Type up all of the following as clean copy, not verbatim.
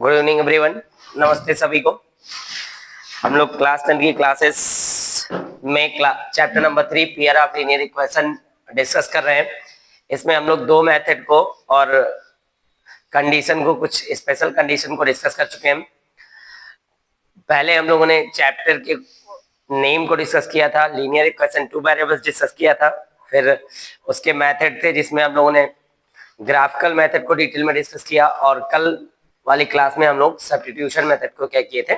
Good evening everyone. नमस्ते सभी को। हम लोग क्लास 10 की क्लासेस में chapter number 3 pair of linear equation discuss कर रहे हैं। इसमें हम लोग दो मेथड को और कंडीशन को, कुछ स्पेशल कंडीशन को डिस्कस कर चुके हैं। पहले हम लोगों ने चैप्टर के नेम को डिस्कस किया था, linear equation two variables discuss किया था। फिर उसके मेथड थे जिसमें हम लोगों ने ग्राफिकल मेथड को डिटेल में डिस्कस किया, और कल वाली क्लास में हम लोग सब्स्टिट्यूशन मेथड को क्या किए थे,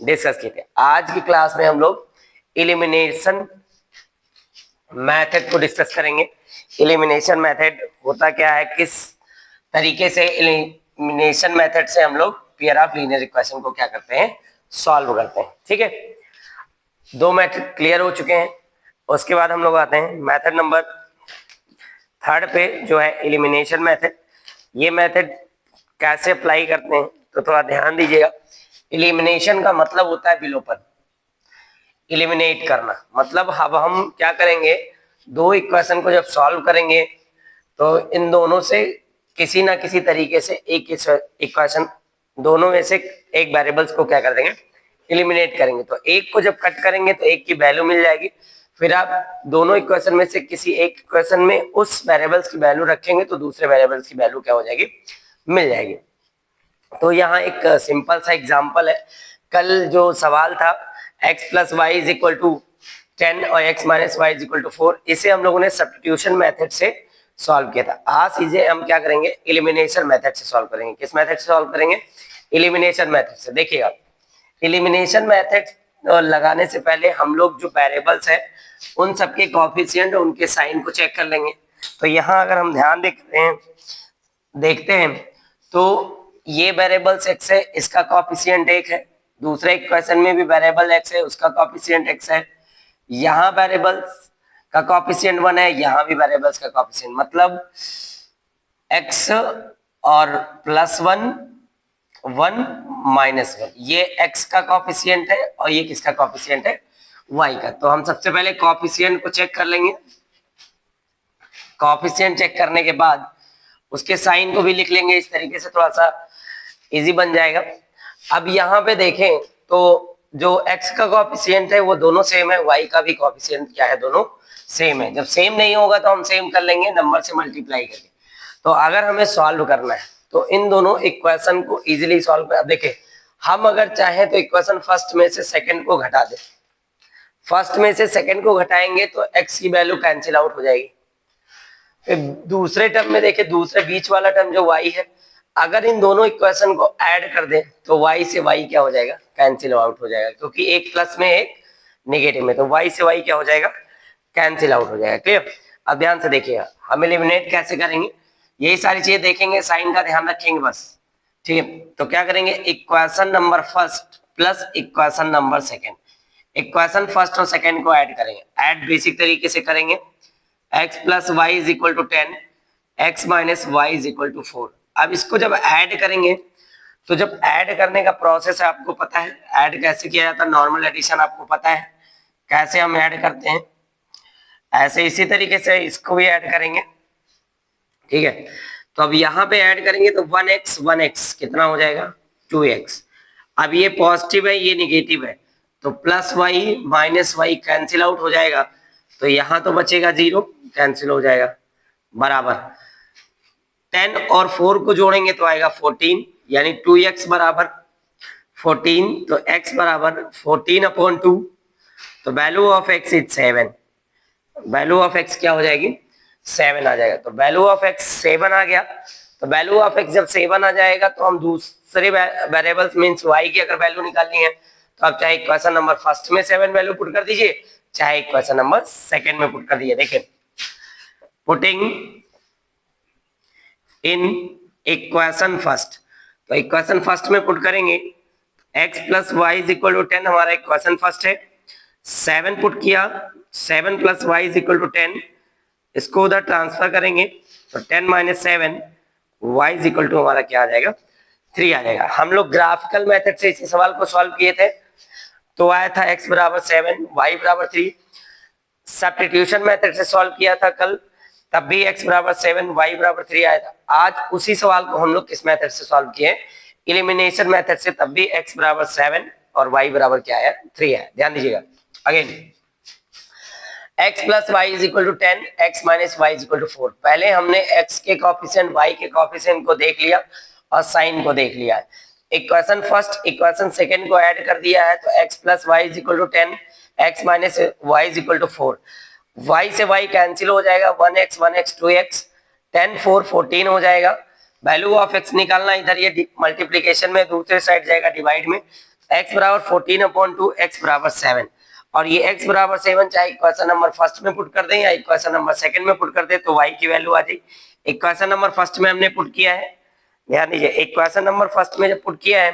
डिस्कस किए थे। आज की क्लास में हम लोग एलिमिनेशन मेथड को डिस्कस करेंगे। एलिमिनेशन मेथड होता क्या है, किस तरीके से एलिमिनेशन मेथड से हम लोग पेयर ऑफ लीनियर इक्वेशन को क्या करते हैं, सॉल्व करते हैं। ठीक है, दो मेथड क्लियर हो चुके हैं। उसके बाद हम लोग आते हैं मेथड नंबर 3 पे, जो है एलिमिनेशन मेथड। ये मेथड कैसे अप्लाई करते हैं तो थोड़ा ध्यान दीजिएगा। एलिमिनेशन का मतलब होता है विलोपन, एलिमिनेट करना। मतलब अब हम क्या करेंगे, दो इक्वेशन को जब सॉल्व करेंगे तो इन दोनों से किसी ना किसी तरीके से एक इक्वेशन, दोनों में से एक वेरिएबल्स को क्या कर देंगे, एलिमिनेट करेंगे। तो एक को जब कट करेंगे तो एक की वैल्यू मिल जाएगी। फिर आप दोनों इक्वेशन में से किसी एक इक्वेशन में उस वेरिएबल्स की वैल्यू रखेंगे तो दूसरे वेरिएबल्स की वैल्यू क्या हो जाएगी, मिल जाएगी। तो यहाँ एक सिंपल सा एग्जांपल है। कल जो सवाल था x plus y is equal to 10 और x minus y is equal to 4, इसे हम लोगों ने सब्स्टिट्यूशन मेथड से सॉल्व किया था। आज इसे हम क्या करेंगे, एलिमिनेशन मेथड से सॉल्व करेंगे। किस मेथड से सॉल्व करेंगे, एलिमिनेशन मेथड से। देखिएगा, एलिमिनेशन मेथड लगाने से पहले हम लोग जो वेरिएबल्स है उन सबके कोएफिशिएंट और उनके साइन को चेक कर लेंगे। तो यहाँ अगर हम ध्यान देखते हैं तो ये वेरिएबल्स x है, इसका कोएफिशिएंट 1 है। दूसरे इक्वेशन में भी वेरिएबल x है, उसका कोएफिशिएंट x है। यहाँ वेरिएबल्स का कोएफिशिएंट 1 है, यहाँ भी वेरिएबल्स का कोएफिशिएंट, मतलब x और +1 1 -1, ये x का कोएफिशिएंट है और ये किसका कोएफिशिएंट है, y का। तो हम सबसे पहले कोएफिशिएंट को चेक कर लेंगे। कोएफिशिएंट चेक करने के बाद उसके साइन को भी लिख लेंगे, इस तरीके से थोड़ा सा इजी बन जाएगा। अब यहाँ पे देखें तो जो x का कोएफिशिएंट है वो दोनों सेम है, y का भी कोएफिशिएंट क्या है, दोनों सेम है। जब सेम नहीं होगा तो हम सेम कर लेंगे नंबर से मल्टीप्लाई करके। तो अगर हमें सॉल्व करना है तो इन दोनों इक्वेशन को इजीली सॉल्व कर। अब देखें, हम अगर चाहें तो इक्वेशन फर्स्ट में से सेकंड को घटा दें। फर्स्ट में से सेकंड को घटाएंगे तो x की वैल्यू कैंसिल आउट हो जाएगी। फिर दूसरे टर्म में देखिए, दूसरे बीच वाला टर्म जो y है, अगर इन दोनों इक्वेशन को ऐड कर दें तो y से y क्या हो जाएगा, कैंसिल आउट हो जाएगा, क्योंकि एक प्लस में एक नेगेटिव में, तो y से y क्या हो जाएगा, कैंसिल आउट हो जाएगा। क्लियर। अब ध्यान से देखिएगा, हम एलिमिनेट कैसे करेंगे, यही सारी चीजें देखेंगे, साइन का ध्यान रखेंगे बस। ठीक है, तो क्या करेंगे, equation number first plus equation number second, equation first और सेकेंड को ऐड करेंगे। ऐड बेसिक तरीके से करेंगे, x plus y is equal to 10, x minus y is equal to 4। अब इसको जब ऐड करेंगे तो जब ऐड करने का प्रोसेस है आपको पता है, ऐड कैसे किया जाता है, नॉर्मल एडिशन आपको पता है कैसे हम ऐड करते हैं, ऐसे इसी तरीके से इसको भी ऐड करेंगे। ठीक है, तो अब यहाँ पे ऐड करेंगे तो 1x कितना हो जाएगा, 2x। अब ये पॉजिटिव है, ये निगेटिव है, तो plus y minus y cancel out हो जाएगा, तो यहाँ तो बचेगा 0, कैंसिल हो जाएगा, बराबर 10 और 4 को जोड़ेंगे तो आएगा 14, यानी 2x बराबर 14, तो x बराबर 14/2, तो value of x is 7। Value of x क्या हो जाएगी, 7 आ जाएगा। तो वैल्यू ऑफ x 7 आ गया। तो वैल्यू ऑफ x जब 7 आ जाएगा तो हम दूसरे वेरिएबल्स मींस y की अगर वैल्यू निकालनी है तो आप चाहे इक्वेशन नंबर फर्स्ट में 7 वैल्यू पुट कर दीजिए, चाहे इक्वेशन नंबर सेकंड में पुट कर दीजिए। देखिए, पुटिंग इन इक्वेशन फर्स्ट, तो इक्वेशन फर्स्ट में पुट करेंगे x plus y is equal to 10, हमारा इक्वेशन फर्स्ट है। 7 पुट किया, 7 plus y is equal to 10, इसको उधर ट्रांसफर करेंगे तो 10 minus 7 y is equal to हमारा क्या आ जाएगा, 3 आ जाएगा। हम लोग ग्राफिकल मेथड से इसी सवाल को सॉल्व किए थे, तो आया था x बराबर 7 y बराबर 3। सब्स्टिट्यूशन मेथड से सॉल्व किया था कल, तब भी x बराबर 7 y बराबर 3 आया था। आज उसी सवाल को हम लोग किस मेथड से सॉल्व किए, इलिमिनेशन मेथड से तब भी x बराबर 7 और y बराबर क्या है 3 है। ध्यान दीजिएगा। Again x plus y is equal to 10, x minus y is equal to 4। पहले हमने x के कॉफिशिएंट y के कॉफिशिएंट को देख लिया और साइन को देख लिया है। इक्वेशन फर्स्ट इक्वेशन सेकंड को ऐड कर दिया है तो x plus y is equal to 10, x minus y is equal to 4। y से y कैंसिल हो जाएगा, 1x 2x, 10 4 14 हो जाएगा। वैल्यू ऑफ x निकालना, इधर ये मल्टीप्लीकेशन में, दूसरे साइड जाएगा डिवाइड में। x बराबर 14/2, x बराबर 7 और ये x बराबर 7 चाहे इक्वेशन नंबर फर्स्ट में पुट कर दें या इक्वेशन नंबर सेकंड में पुट कर दें तो y की वैल्यू आ जाएगी। इक्वेशन नंबर फर्स्ट में हमने पुट किया है, ध्यान दीजिए, इक्वेशन नंबर फर्स्ट में जब पुट किया है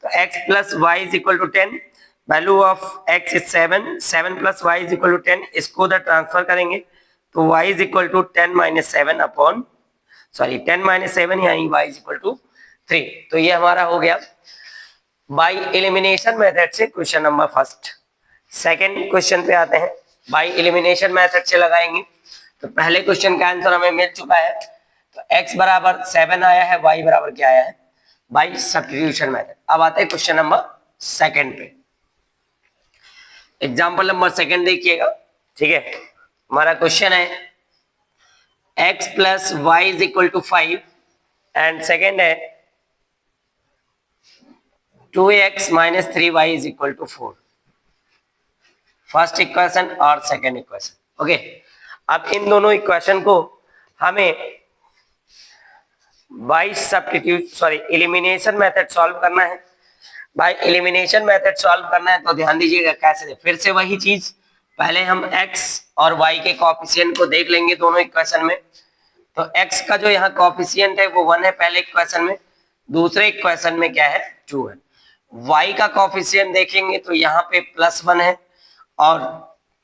तो x plus y is equal to 10, value of x is 7, 7 plus y is equal to 10। इसको उधर ट्रांसफर करेंगे तो y is equal to 10 minus 7 upon 10 minus 7 यानी y इज इक्वल टू 3। तो ये हमारा हो गया बाय एलिमिनेशन मेथड से question number first. Second question पे आते हैं, बाय एलिमिनेशन मेथड से लगाएंगे। तो पहले क्वेश्चन का आंसर हमें मिल चुका है, तो x बराबर 7 आया है, y बराबर क्या आया है बाय सब्स्टिट्यूशन मेथड। अब आते हैं क्वेश्चन नंबर सेकंड पे। एग्जांपल नंबर सेकंड देखिएगा, ठीक है। हमारा क्वेश्चन है x plus y is equal to 5 and second है 2x minus 3y is equal to 4। First equation और सेकेंड इक्वेशन, ओके। अब इन दोनों इक्वेशन को हमें by substitute elimination method solve करना है। बाय एलिमिनेशन मेथड सॉल्व करना है तो ध्यान दीजिएगा कैसे। फिर से वही चीज, पहले हम x और y के कोएफिशिएंट को देख लेंगे दोनों इक्वेशन में। तो x का जो यहाँ कोएफिशिएंट है वो 1 है पहले इक्वेशन में, दूसरे इक्वेशन में क्या है 2 है। y का कोएफिशिएंट देखेंगे तो यहाँ पे +1 है और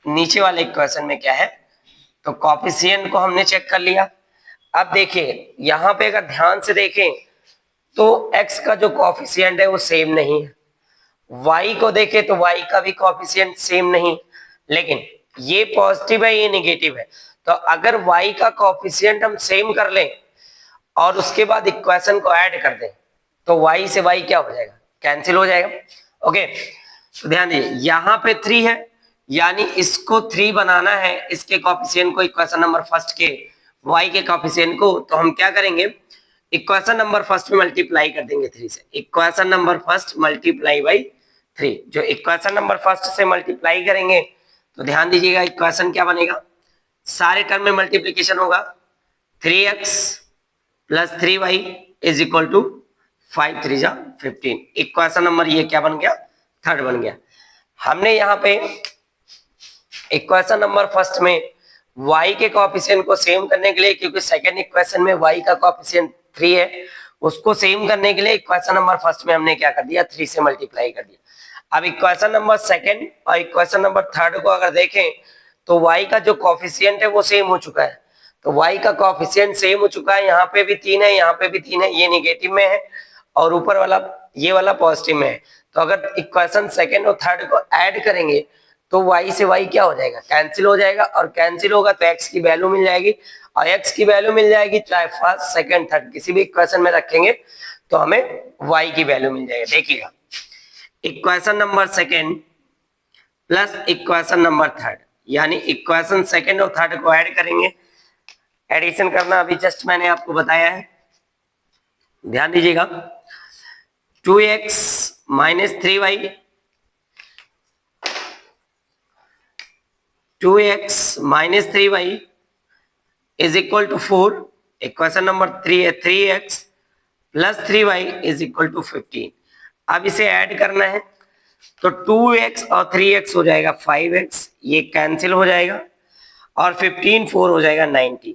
नीचे वाले इक्वेशन में क्या है, तो कोएफिशिएंट को हमने चेक कर लिया। अब देखिए यहाँ पे अगर ध्यान से देखें तो x का जो कोएफिशिएंट है वो सेम नहीं है, y को देखें तो y का भी कोएफिशिएंट सेम नहीं, लेकिन ये पॉजिटिव है ये नेगेटिव है। तो अगर y का कोएफिशिएंट हम सेम कर लें और उसके बाद इक्वेशन को ऐड कर दें तो y से y क्या हो जाएगा, कैंसिल हो जाएगा, ओके। तो ध्यान दीजिए यहाँ पे 3 है, यानी इसको 3 बनाना है, इसके कोएफिशिएंट को, इक्वेशन नंबर फर्स्ट के y के कोएफिशिएंट को। तो हम क्या करेंगे, इक्वेशन नंबर फर्स्ट में मल्टीप्लाई कर देंगे 3 से। Equation number first multiply by 3, जो इक्वेशन नंबर फर्स्ट से मल्टीप्लाई करेंगे तो ध्यान दीजिएगा इक्वेशन क्या बनेगा, सारे टर्म में मल्टीप्लीकेशन होगा, 3x plus 3y is equal to 5 3 जा 15। इक्वेशन नंबर ये क्या बन गया, थर्ड बन गया। हमने यहाँ पे इक्वेशन नंबर फर्स्ट में y के कोएफिशिएंट को सेम करने के लिए, क्योंकि सेकंड इक्वेशन में y का कोएफिशिएंट 3 है, उसको सेम करने के लिए इक्वेशन नंबर फर्स्ट में हमने क्या कर दिया, 3 से मल्टीप्लाई कर दिया। अब इक्वेशन नंबर सेकंड और इक्वेशन नंबर थर्ड को अगर देखें तो y का जो कोएफिशिएंट है वो सेम हो चुका है। तो y का कोएफिशिएंट सेम हो चुका है, यहाँ पे भी 3 है, यहाँ पे भी 3 है, ये नेगेटिव में है और ऊपर वाला ये वाला पॉजिटिव में है। तो अगर इक्वेशन सेकंड और थर्ड को ऐड करेंगे तो y से y क्या हो जाएगा, कैंसिल हो जाएगा, और कैंसिल होगा तो x की वैल्यू मिल जाएगी, और x की वैल्यू मिल जाएगी चाहे फर्स्ट सेकंड थर्ड किसी भी इक्वेशन में रखेंगे तो हमें y की वैल्यू मिल जाएगी। देखिएगा equation number second plus equation number third, यानी इक्वेशन सेकंड और थर्ड को ऐड करेंगे। एडिशन करना अभी जस्ट मैंने आपको बताया है, ध्यान दीजिएगा। 2x minus 3y, 2x minus 3y is equal to 4। Equation number 3 है 3x plus 3y is equal to 15। अब इसे ऐड करना है तो 2x और 3x हो जाएगा 5x, ये कैंसिल हो जाएगा, और 15 4 हो जाएगा 19,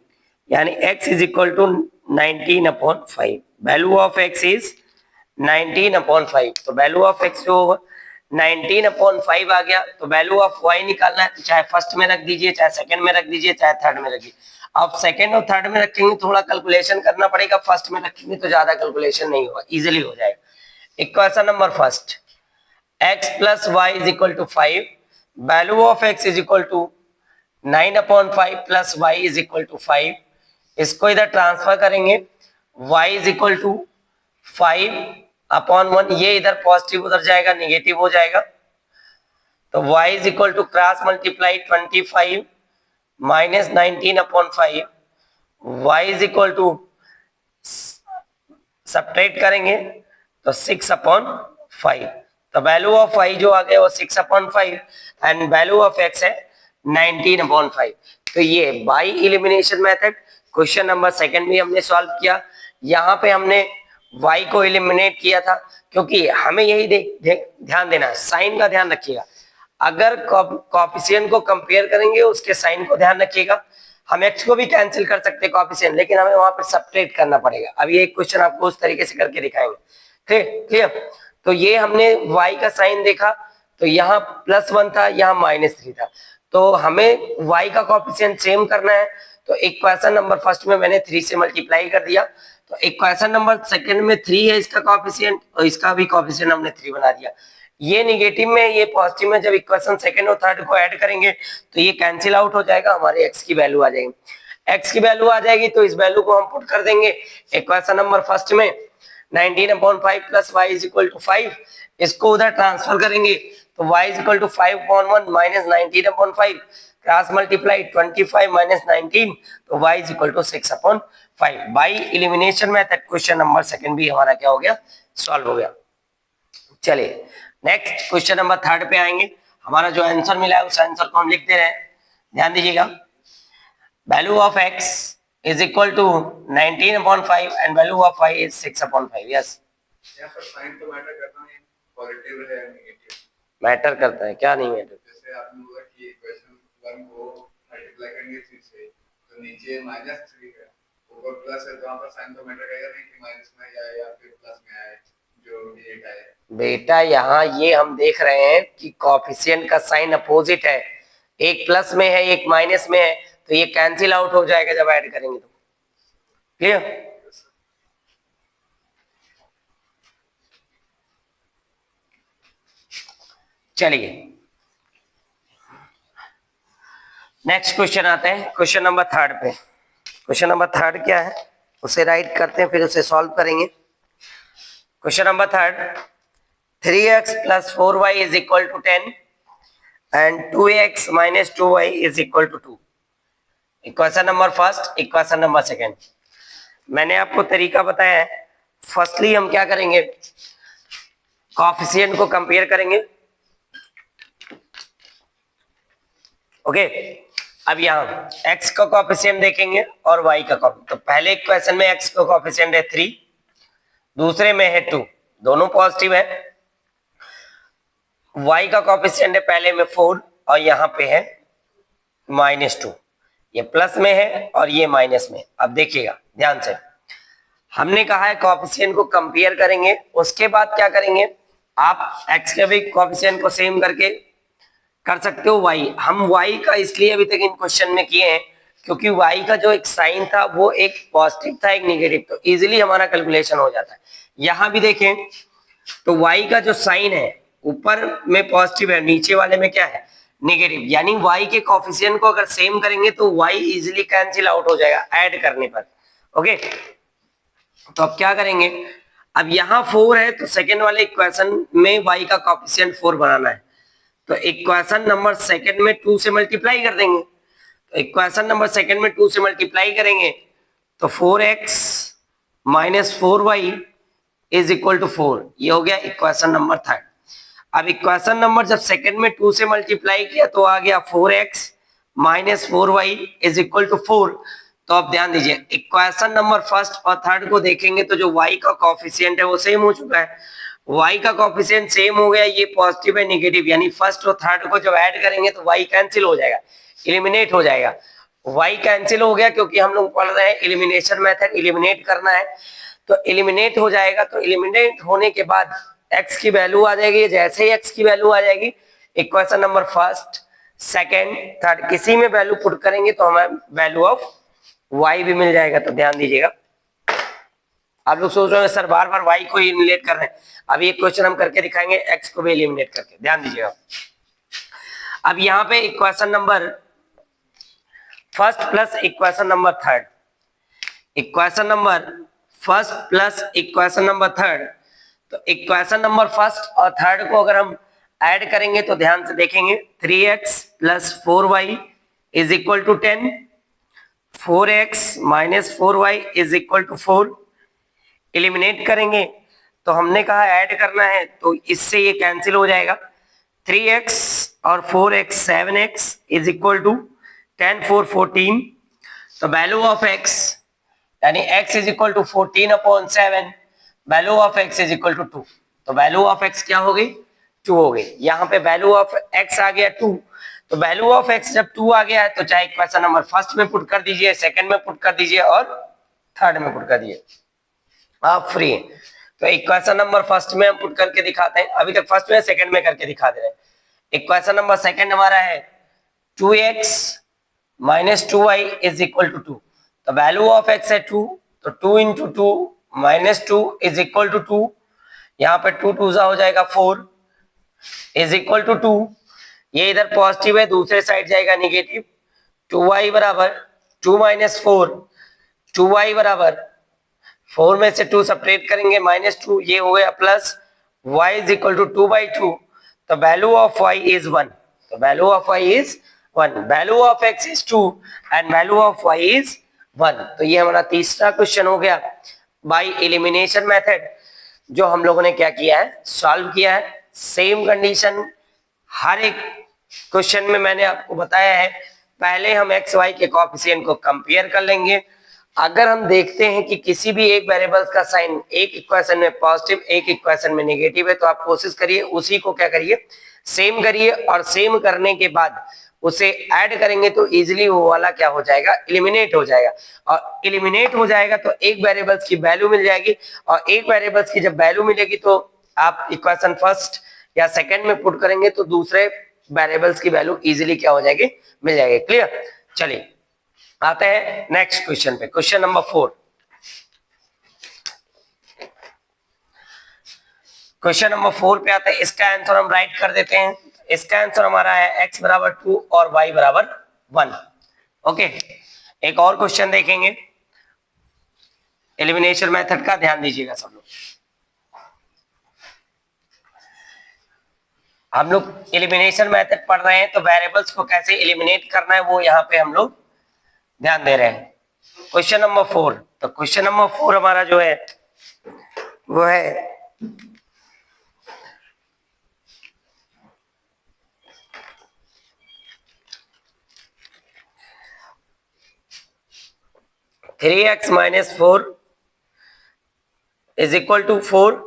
यानी x is equal to 19/5। Value of x is 19/5। तो वैल्यू ऑफ x जो होगा 19/5 आ गया। तो वैल्यू ऑफ y निकालना है, चाहे फर्स्ट में रख दीजिए, चाहे सेकंड में रख दीजिए, चाहे थर्ड में रखिए। आप सेकंड और थर्ड में रखेंगे थोड़ा कैलकुलेशन करना पड़ेगा, फर्स्ट में रखेंगे तो ज्यादा कैलकुलेशन नहीं होगा, इजीली हो जाएगा। Equation number first x plus y is equal to 5, value of x is equal to 9/5 plus y is equal to 5। इसको इधर ट्रांसफर करेंगे, y is equal to 5 upon 1, ये इधर पॉजिटिव उधर जाएगा निगेटिव हो जाएगा, तो y is equal to cross multiply 25 minus 19 upon 5, y is equal to subtract करेंगे तो 6 अपॉन 5, तो वैल्यू ऑफ y जो आ गया वो 6 upon 5 and value of x है 19 अपॉन 5। तो ये by elimination method question number second भी हमने सॉल्व किया। यहाँ पे हमने y को इलिमिनेट किया था, क्योंकि हमें यही ध्यान देना है, साइन का ध्यान रखिएगा। अगर कोएफिशिएंट को कंपेयर करेंगे उसके साइन को ध्यान रखिएगा। हम x को भी कैंसिल कर सकते हैं कोएफिशिएंट, लेकिन हमें वहां पर सब्ट्रैक्ट करना पड़ेगा। अब ये एक क्वेश्चन आपको उस तरीके से करके दिखाएंगे, ठीक क्लियर। तो ये हमने y का साइन देखा, तो यहाँ +1 था, यहाँ -3 था, तो हमें y का कोएफिशिएंट सेम करना है। तो इक्वेशन नंबर फर्स्ट में मैंने 3 से मल्टीप्लाई कर दिया, तो इक्वेशन नंबर सेकंड में 3 है इसका कोएफिशिएंट, और इसका भी कोएफिशिएंट हमने 3 बना दिया। ये निगेटिव में ये पॉजिटिव में जब इक्वेशन सेकंड और थर्ड को ऐड करेंगे तो ये कैंसिल आउट हो जाएगा, हमारे x की वैल्यू आ जाएगी। x की वैल्यू आ जाएगी तो इस वैल्यू को हम पुट कर देंगे इक्वेशन नंबर फर्स्ट में 19/5 plus y is equal to 5, इसको उधर ट्रांसफर करेंगे तो y is equal to 5/1 minus 19/5 cross multiply 25 minus 19, तो y is equal to 6/5। By elimination method question number second भी हमारा क्या हो गया, सॉल्व हो गया। चलिए नेक्स्ट क्वेश्चन नंबर थर्ड पे आएंगे। हमारा जो आंसर मिला है उस आंसर को हम लिख दे रहे हैं, ध्यान दीजिएगा। Value of x is equal to 19/5 and value of y is 6/5। Yes, यहाँ पर साइन तो मैटर करता है, पॉजिटिव है नेगेटिव मैटर करता है क्या, नहीं मैटर। जैसे आपने बोला कि इक्वेशन 1 को मल्टीप्लाई करेंगे 3 से, तो नीचे -3 है, ऊपर प्लस है, तो वहां पर साइन तो मैटर करेगा नहीं कि माइनस में आए या फिर प्लस में आए, जो भी एक आए। बेटा यहाँ ये हम देख रहे हैं कि कोएफिशिएंट का साइन अपोजिट है, एक प्लस में है एक माइनस में है, तो ये कैंसिल आउट हो जाएगा जब ऐड करेंगे तो, क्लियर। चलिए नेक्स्ट क्वेश्चन आते हैं, क्वेश्चन नंबर थर्ड पे। क्वेश्चन नंबर थर्ड क्या है उसे राइट करते हैं, फिर उसे सॉल्व करेंगे। Question number third, 3x plus 4y is equal to 10 and 2x minus 2y is equal to 2। Equation number first, equation number second. मैंने आपको तरीका बताया है। फर्स्टली हम क्या करेंगे, कोएफिशिएंट को कंपेयर करेंगे। ओके, अब यहाँ x का कोएफिशिएंट देखेंगे और y का कोएफिशिएंट। तो पहले इक्वेशन में x का कोएफिशिएंट है 3, दूसरे में है 2, दोनों पॉजिटिव है। y का कोएफिशिएंट है पहले में 4 और यहाँ पे है -2, ये प्लस में है और ये माइनस में। अब देखिएगा ध्यान से, हमने कहा है कोएफिशिएंट को कंपेयर करेंगे, उसके बाद क्या करेंगे, आप x के भी कोएफिशिएंट को सेम करके कर सकते हो y। हम y का इसलिए अभी तक इन क्वेश्चन में किए हैं क्योंकि y का जो एक साइन था वो एक पॉजिटिव था एक नेगेटिव, तो इजीली हमारा कैलकुलेशन हो जाता है। यहाँ भी देखें तो y का जो साइन है ऊपर में पॉजिटिव है, नीचे वाले में क्या है, नेगेटिव, यानी y के कोएफिशिएंट को अगर सेम करेंगे तो y इजीली कैंसिल आउट हो जाएगा ऐड करने पर। ओके, तो अब क्या करेंगे, अब यहाँ 4 है तो सेकेंड वाले इक्वेशन में y का कोएफिशिएंट 4 बनाना है, तो इक्वेशन नंबर सेकंड में 2 से मल्टीप्लाई कर देंगे। तो इक्वेशन नंबर सेकंड में 2 से मल्टीप्लाई करेंगे तो 4x minus 4y is equal to 4, ये हो गया इक्वेशन नंबर थर्ड। अब इक्वेशन नंबर जब सेकंड में 2 से मल्टीप्लाई किया तो आ गया 4x minus 4y is equal to 4। तो अब ध्यान दीजिए, इक्वेशन नंबर फर्स्ट और थर्ड को देखेंगे तो जो y का कोएफिशिएंट है वो सेम हो चुका है, y का कोएफिशिएंट सेम हो गया, ये पॉजिटिव है नेगेटिव, यानी फर्स्ट और थर्ड को जब ऐड करेंगे तो y कैंसिल हो जाएगा, एलिमिनेट हो जाएगा। y कैंसिल हो गया क्योंकि हम लोग पढ़ रहे हैं एलिमिनेशन मेथड, एलिमिनेट करना है, तो एलिमिनेट हो जाएगा। तो एलिमिनेट होने के बाद x की वैल्यू आ जाएगी, जैसे ही x की वैल्यू आ जाएगी equation number first second third किसी में वैल्यू पुट करेंगे तो हमें वैल्यू ऑफ y भी मिल जाएगा। तो ध्यान दीजिएगा, आप लोग सोच रहे हो सर बार बार y को एलिमिनेट कर रहे हैं, अब ये क्वेश्चन हम करके दिखाएंगे x को भी एलिमिनेट करके, ध्यान दीजिएगा। अब यहाँ पे equation number first plus equation number third, equation number first plus equation number third, तो इक्वेशन नंबर फर्स्ट और थर्ड को अगर हम ऐड करेंगे तो ध्यान से देखेंगे 3x plus 4y is equal to 10, 4x minus 4y is equal to 4। Eliminate करेंगे तो हमने कहा ऐड करना है, तो इससे ये कैंसिल हो जाएगा। 3x और 4x 7x is equal to 10 4 14। तो वैल्यू ऑफ x यानी x is equal to 14 upon 7, value of x is equal to 2। तो वैल्यू ऑफ x क्या हो गई? 2 हो गई। यहाँ पे वैल्यू ऑफ x आ गया 2, तो वैल्यू ऑफ x जब 2 आ गया है तो चाहे इक्वेशन नंबर फर्स्ट में पुट कर दीजिए, सेकंड में पुट कर दीजिए और थर्ड में पुट कर दीजिए, आप फ्री हैं। तो इक्वेशन नंबर फर्स्ट में हम पुट करके दिखाते हैं, अभी तक फर्स्ट में सेकंड में करके दिखा दे रहे हैं। इक्वेशन नंबर सेकंड हमारा है 2x minus 2y is equal to 2। तो वैल्यू ऑफ x है 2, तो 2 into 2 minus 2 is equal to 2। यहाँ पे 2 2 हो जाएगा 4 इज इक्वल टू 2। ये इधर पॉजिटिव है, दूसरे साइड जाएगा निगेटिव। 2y बराबर 2 माइनस 4, 2y बराबर 4 में से 2 सब्ट्रैक्ट करेंगे माइनस 2, ये हो गया plus, y is equal to 2/2। तो वैल्यू ऑफ y इज 1। तो value of y is 1, value of x is 2 and value of y is 1। तो ये हमारा तीसरा क्वेश्चन हो गया बाय एलिमिनेशन मेथड, जो हम लोगों ने क्या किया है, सॉल्व किया है। सेम कंडीशन हर एक क्वेश्चन में मैंने आपको बताया है। पहले हम एक्स वाई के कोएफिशिएंट को कंपेयर कर लेंगे। अगर हम देखते हैं कि किसी भी एक वेरिएबल्स का साइन एक इक्वेशन में पॉजिटिव एक इक्वेशन में नेगेटिव है, तो आप कोशिश करिए उसी को क्या करिए, सेम करिए, और सेम करने के बाद उसे ऐड करेंगे तो इजीली वो वाला क्या हो जाएगा, एलिमिनेट हो जाएगा। और एलिमिनेट हो जाएगा तो एक वेरिएबल्स की वैल्यू मिल जाएगी, और एक वेरिएबल्स की जब वैल्यू मिलेगी तो आप इक्वेशन फर्स्ट या सेकंड में पुट करेंगे तो दूसरे वेरिएबल्स की वैल्यू इजीली क्या हो जाएगी, मिल जाएगी। क्लियर? चलिए आते हैं नेक्स्ट क्वेश्चन पे, क्वेश्चन नंबर 4। क्वेश्चन नंबर 4 पे आते हैं, इसका आंसर हम राइट कर देते हैं। इसका आंसर हमारा है x बराबर 2 और y बराबर 1। ओके, एक और क्वेश्चन देखेंगे एलिमिनेशन मेथड का, ध्यान दीजिएगा सब लोग। हम लोग एलिमिनेशन मेथड पढ़ रहे हैं, तो वेरिएबल्स को कैसे एलिमिनेट करना है वो यहाँ पे हम लोग ध्यान दे रहे हैं। क्वेश्चन नंबर 4, तो क्वेश्चन नंबर 4 हमारा जो है वो है three x minus 4 is equal to 4,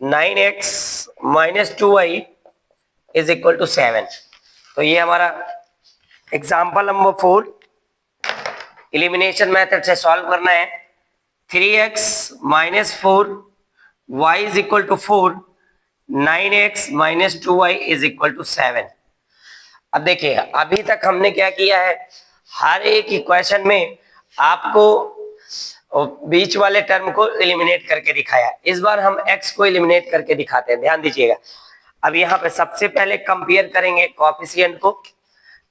9x minus 2y is equal to 7। तो ये हमारा एग्जाम्पल नंबर 4 एलिमिनेशन मेथड से सॉल्व करना है। 3x minus 4 y is equal to 4, 9x minus 2y is equal to 7। अब देखिए अभी तक हमने क्या किया है, हर एक इक्वेशन में आपको बीच वाले टर्म को एलिमिनेट करके दिखाया। इस बार हम x को एलिमिनेट करके दिखाते हैं, ध्यान दीजिएगा। अब यहाँ पे सबसे पहले कंपेयर करेंगे कोएफिशिएंट को,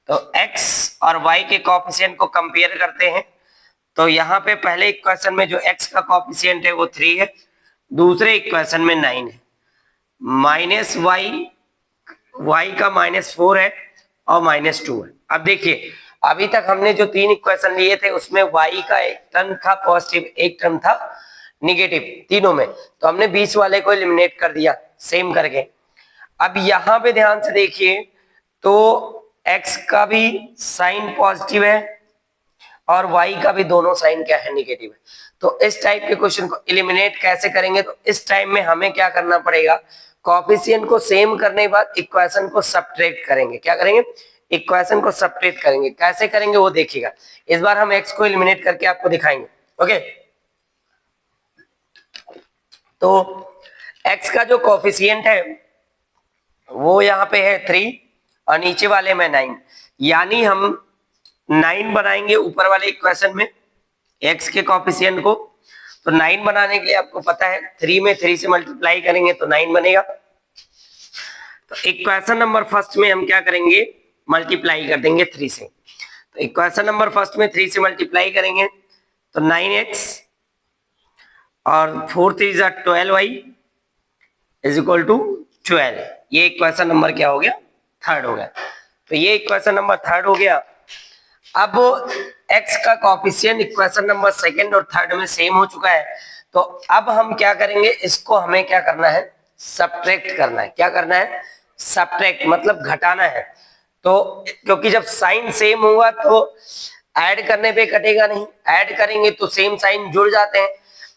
तो x और y के कोएफिशिएंट को कंपेयर करते हैं। तो यहाँ पे पहले इक्वेशन में जो x का कोएफिशिएंट है वो 3 है, दूसरे इक्वेशन में 9 है, माइनस y का माइनस 4 है और माइनस 2 है। अब देखिए अभी तक हमने जो 3 इक्वेशन लिए थे उसमें y का एक टर्म था पॉजिटिव, एक टर्म था निगेटिव, तीनों में। तो हमने बीच वाले को एलिमिनेट कर दिया सेम करके। अब यहाँ पे ध्यान से देखिए तो x का भी साइन पॉजिटिव है और y का भी दोनों साइन क्या है, नेगेटिव है। तो इस टाइप के क्वेश्चन को एलिमिनेट कैसे करेंगे, तो इस टाइम में हमें क्या करना पड़ेगा, कोएफिशिएंट को सेम करने के बाद इक्वेशन को सब्ट्रैक्ट करेंगे। क्या करेंगे, इक्वेशन को सब्ट्रैक्ट करेंगे। कैसे करेंगे वो देखिएगा। इस बार हम x को एलिमिनेट करके आपको दिखाएंगे। ओके, तो x का जो कोएफिशिएंट है वो यहाँ पे है 3 और नीचे वाले में 9, यानी हम 9 बनाएंगे ऊपर वाले इक्वेशन में x के कोएफिशिएंट को। तो 9 बनाने के लिए आपको पता है 3 में 3 से मल्टीप्लाई करेंगे तो 9 बनेगा। तो इक्वेशन नंबर फर्स्ट में हम क्या करेंगे, मल्टीप्लाई कर देंगे 3 से। तो इक्वेशन नंबर फर्स्ट में 3 से मल्टीप्लाई करेंगे तो 9x और 4 3 12y इज इक्वल टू 12। ये इक्वेशन नंबर क्या हो गया, थर्ड हो गया। तो ये इक्वेशन नंबर थर्ड हो गया। अब x का कोएफिशिएंट इक्वेशन नंबर सेकंड और थर्ड में सेम हो चुका है, तो अब हम क्या करेंगे, इसको हमें क्या करना है, सब्ट्रैक्ट करना है। क्या करना है, सब्ट्रैक्ट मतलब घटाना है। तो क्योंकि जब साइन सेम होगा तो ऐड करने पे कटेगा नहीं, ऐड करेंगे तो सेम साइन जुड़ जाते हैं।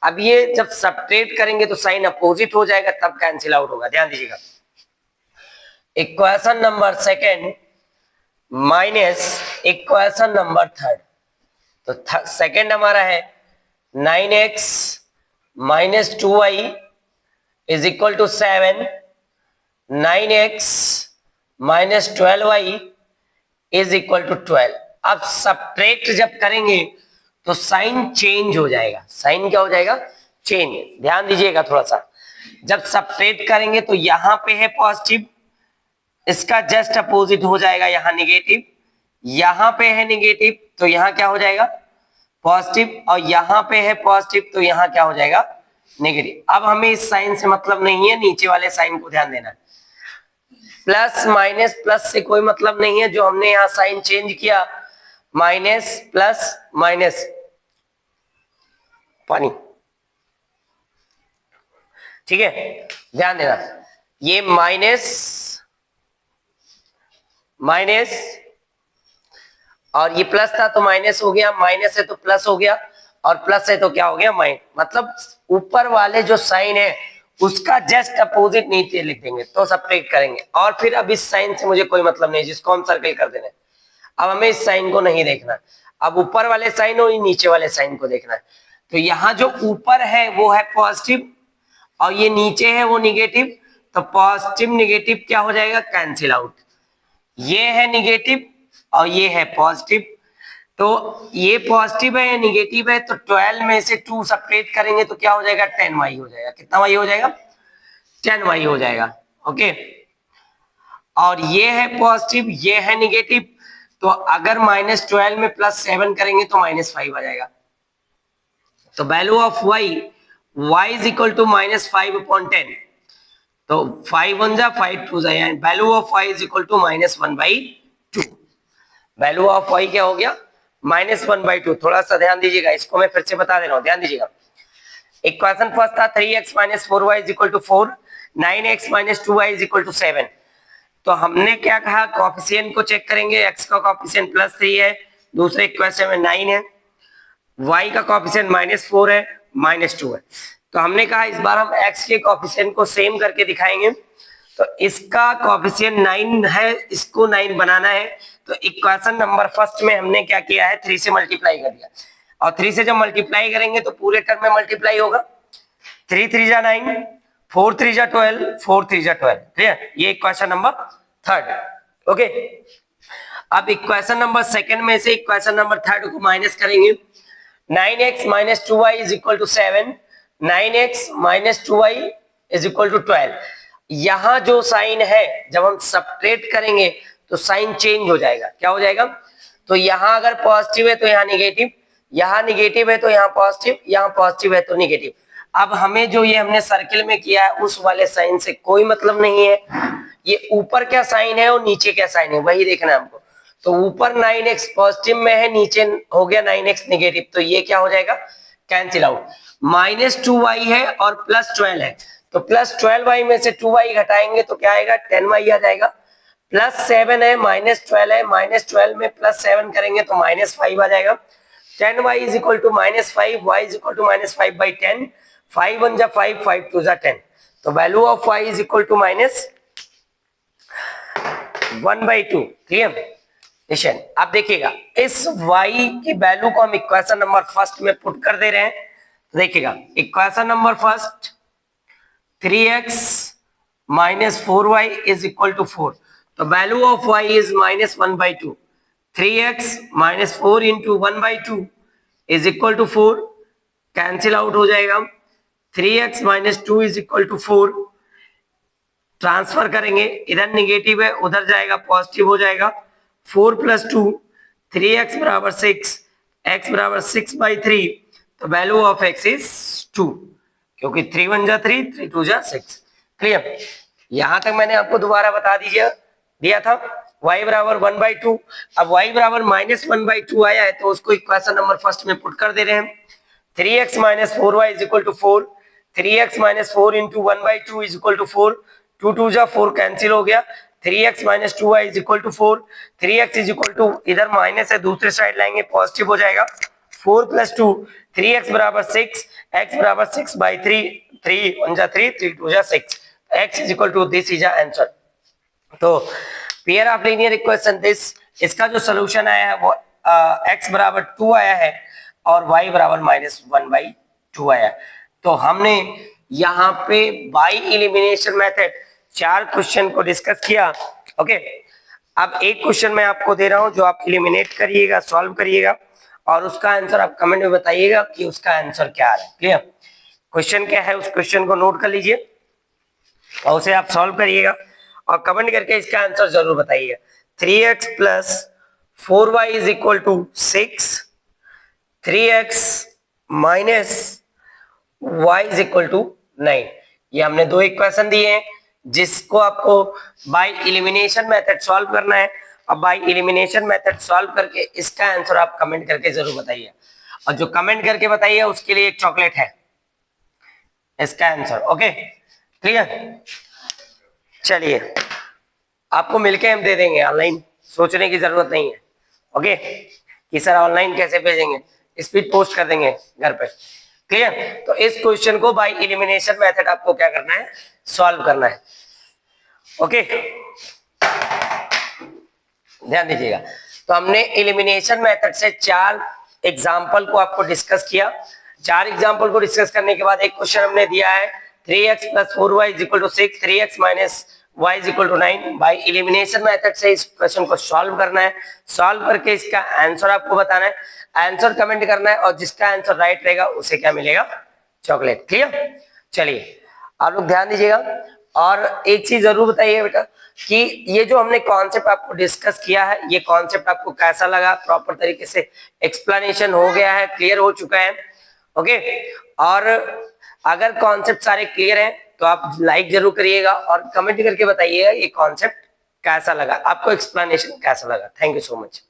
अब ये जब सब्ट्रैक्ट करेंगे तो साइन अपोजिट हो जाएगा, तब कैंसिल आउट होगा। ध्यान दीजिएगा, equation number second minus equation number third. तो सेकंड हमारा है 9x minus 2y is equal to 7, 9x minus 12y is equal to 12। अब सब्ट्रैक्ट जब करेंगे तो साइन चेंज हो जाएगा। साइन क्या हो जाएगा, चेंज। ध्यान दीजिएगा थोड़ा सा, जब सब्ट्रैक्ट करेंगे तो यहां पे है पॉजिटिव, इसका जस्ट अपोजिट हो जाएगा यहाँ निगेटिव, यहां पे है निगेटिव तो यहाँ क्या हो जाएगा, पॉजिटिव, और यहां पे है पॉजिटिव तो यहाँ क्या हो जाएगा, नेगेटिव। अब हमें इस साइन से मतलब नहीं है, नीचे वाले साइन को ध्यान देना है। प्लस माइनस, प्लस से कोई मतलब नहीं है, जो हमने यहाँ साइन चेंज किया, माइनस प्लस माइनस, पानी, ठीक है। ध्यान देना, ये माइनस माइनस और ये प्लस था तो माइनस हो गया, माइनस है तो प्लस हो गया, और प्लस है तो क्या हो गया, माइनस। मतलब ऊपर वाले जो साइन है उसका जस्ट अपोजिट नीचे लिख देंगे तो सब्ट्रैक्ट करेंगे। और फिर अब इस साइन से मुझे कोई मतलब नहीं, जिसको हम सर्कल कर देना है। अब हमें इस साइन को नहीं देखना, अब ऊपर वाले साइन और नीचे वाले साइन को देखना है। तो यहाँ जो ऊपर है वो है पॉजिटिव और ये नीचे है वो निगेटिव, तो पॉजिटिव निगेटिव क्या हो जाएगा, कैंसिल आउट। ये है निगेटिव और ये है पॉजिटिव, तो ये पॉजिटिव है, निगेटिव है, तो 12 में से 2 सब्ट्रैक्ट करेंगे तो क्या हो जाएगा, 10y हो जाएगा। कितना y हो जाएगा, 10y हो जाएगा। ओके, और ये है पॉजिटिव, ये है निगेटिव, तो अगर -12 में +7 करेंगे तो -5 आ जाएगा। तो value of y is equal to -5/10। तो 5 1 जा 5 2 जा, value of y is equal to -1/2। Value of y क्या हो गया, -1/2। थोड़ा सा ध्यान दीजिएगा, इसको मैं फिर से बता दे रहा हूं, ध्यान दीजिएगा। इक्वेशन फर्स्ट था 3x - 4y is equal to 4, 9x - 2y is equal to 7। तो हमने क्या कहा, कोएफिशिएंट को चेक करेंगे। x का कोएफिशिएंट +3 है, दूसरे इक्वेशन में 9 है, y का कोएफिशिएंट -4 है, -2 है। तो हमने कहा इस बार हम x के कोएफिशिएंट को सेम करके दिखाएंगे। तो इसका कोएफिशिएंट 9 है, इसको 9 बनाना है। तो इक्वेशन नंबर फर्स्ट में हमने क्या किया है, 3 से मल्टीप्लाई कर दिया, और 3 से जब मल्टीप्लाई करेंगे तो पूरे टर्म में मल्टीप्लाई होगा। 3 3 जा 9, 4 3 जा 12, 4 3 जा 12। ठीक है, ये इक्वेशन नंबर थर्ड। ओके, अब इक्वेशन नंबर सेकंड में से इक्वेशन नंबर थर्ड को माइनस करेंगे। 9x - 2y is equal to 7, 9x - 2y is equal to 12। यहां जो साइन है जब हम सब्ट्रैक्ट करेंगे तो साइन चेंज हो जाएगा। क्या हो जाएगा, तो यहां अगर पॉजिटिव है तो यहाँ निगेटिव, यहाँ निगेटिव है तो यहाँ पॉजिटिव, यहाँ पॉजिटिव है तो निगेटिव। अब हमें जो ये हमने सर्किल में किया है उस वाले साइन से कोई मतलब नहीं है, ये ऊपर क्या साइन है और नीचे क्या साइन है वही देखना है हमको। तो ऊपर 9x पॉजिटिव में है, नीचे हो गया 9x निगेटिव, तो ये क्या हो जाएगा, कैंसिल आउट। -2y है और +12 है, तो +12y में से 2y घटाएंगे तो क्या आएगा, 10y आ जाएगा। +7 है, -12 है, -12 में +7 करेंगे तो -5 आ जाएगा। 10y is equal to -5, y is equal to -5/10, 5 1 जा 5, 5 2 जा 10। तो value of y is equal to -1/2। Clear. निशान, अब देखिएगा इस y की वैल्यू को हम इक्वेशन नंबर फर्स्ट में पुट कर दे रहे हैं। तो देखिएगा equation number first 3x - 4y is equal to 4। तो value of y is -1/2। 3x - 4 into 1/2 is equal to 4, cancel out हो जाएगा। 3x - 2 is equal to 4, transfer करेंगे, इधर निगेटिव है उधर जाएगा पॉजिटिव हो जाएगा। 4 + 2, 3x बराबर 6, x बराबर 6/3। तो वैल्यू ऑफ x इज 2, क्योंकि 3 1 जा 3, 3 2 जा 6। क्लियर? यहां तक मैंने आपको दोबारा बता दिया था y बराबर 1/2। अब y बराबर -1/2 आया है तो उसको इक्वेशन नंबर फर्स्ट में पुट कर दे रहे हैं। 3x - 4y = 4, 3x - 4 × 1/2 = 4, 2 2 जा 4 कैंसिल हो गया, 3x - 2y = 4, 3x इधर माइनस है दूसरे साइड लाएंगे पॉजिटिव हो जाएगा, 4 + 2, 3x बराबर 6, x बराबर 6/3, 3 1 जा 3, 3 2 जा 6, x = दिस इज आंसर। तो pair of linear equation this, इसका जो सॉल्यूशन आया है वो x बराबर 2 आया है और y बराबर -1/2 आया। तो हमने यहाँ पे बाय एलिमिनेशन मेथड 4 क्वेश्चन को डिस्कस किया। ओके, अब एक क्वेश्चन मैं आपको दे रहा हूं जो आप एलिमिनेट करिएगा, सॉल्व करिएगा और उसका आंसर आप कमेंट में बताइएगा कि उसका आंसर क्या है। क्लियर? क्वेश्चन क्या है उस क्वेश्चन को नोट कर लीजिए और उसे आप सॉल्व करिएगा और कमेंट करके इसका आंसर जरूर बताइएगा। 3x + 4y = 6, 3x - y = 9। ये हमने दो इक्वेशन दिए हैं जिसको आपको बाय एलिमिनेशन मेथड सॉल्व करना है। अब बाय एलिमिनेशन मेथड सॉल्व करके इसका आंसर आप कमेंट करके जरूर बताइए और जो कमेंट करके बताइए उसके लिए एक चॉकलेट है इसका आंसर। Okay, clear? चलिए, आपको मिलके हम दे देंगे, ऑनलाइन सोचने की जरूरत नहीं है। ओके, कि सर ऑनलाइन कैसे भेजेंगे, स्पीड पोस्ट कर देंगे घर पे। क्लियर? तो इस क्वेश्चन को बाय एलिमिनेशन मेथड आपको क्या करना है, सॉल्व करना है। ओके, ध्यान दीजिएगा। तो हमने एलिमिनेशन मेथड से 4 एग्जाम्पल को आपको डिस्कस किया। 4 एग्जाम्पल को डिस्कस करने के बाद एक क्वेश्चन हमने दिया है 3x + 4y = 6, 3x - y = 9। By elimination method से इस क्वेश्चन को सॉल्व करना है, सॉल्व करके इसका आंसर आपको बताना है, आंसर कमेंट करना है और जिसका आंसर राइट रहेगा उसे क्या मिलेगा, चॉकलेट। क्लियर? चलिए, आप लोग ध्यान दीजिएगा और एक चीज जरूर बताइए बेटा कि ये जो हमने कॉन्सेप्ट आपको डिस्कस किया है, ये कॉन्सेप्ट आपको कैसा लगा, प्रॉपर तरीके से एक्सप्लेनेशन हो गया है, क्लियर हो चुका है? ओके, और अगर कॉन्सेप्ट सारे क्लियर हैं तो आप लाइक जरूर करिएगा और कमेंट करके बताइएगा ये कॉन्सेप्ट कैसा लगा, आपको एक्सप्लेनेशन कैसा लगा। Thank you so much.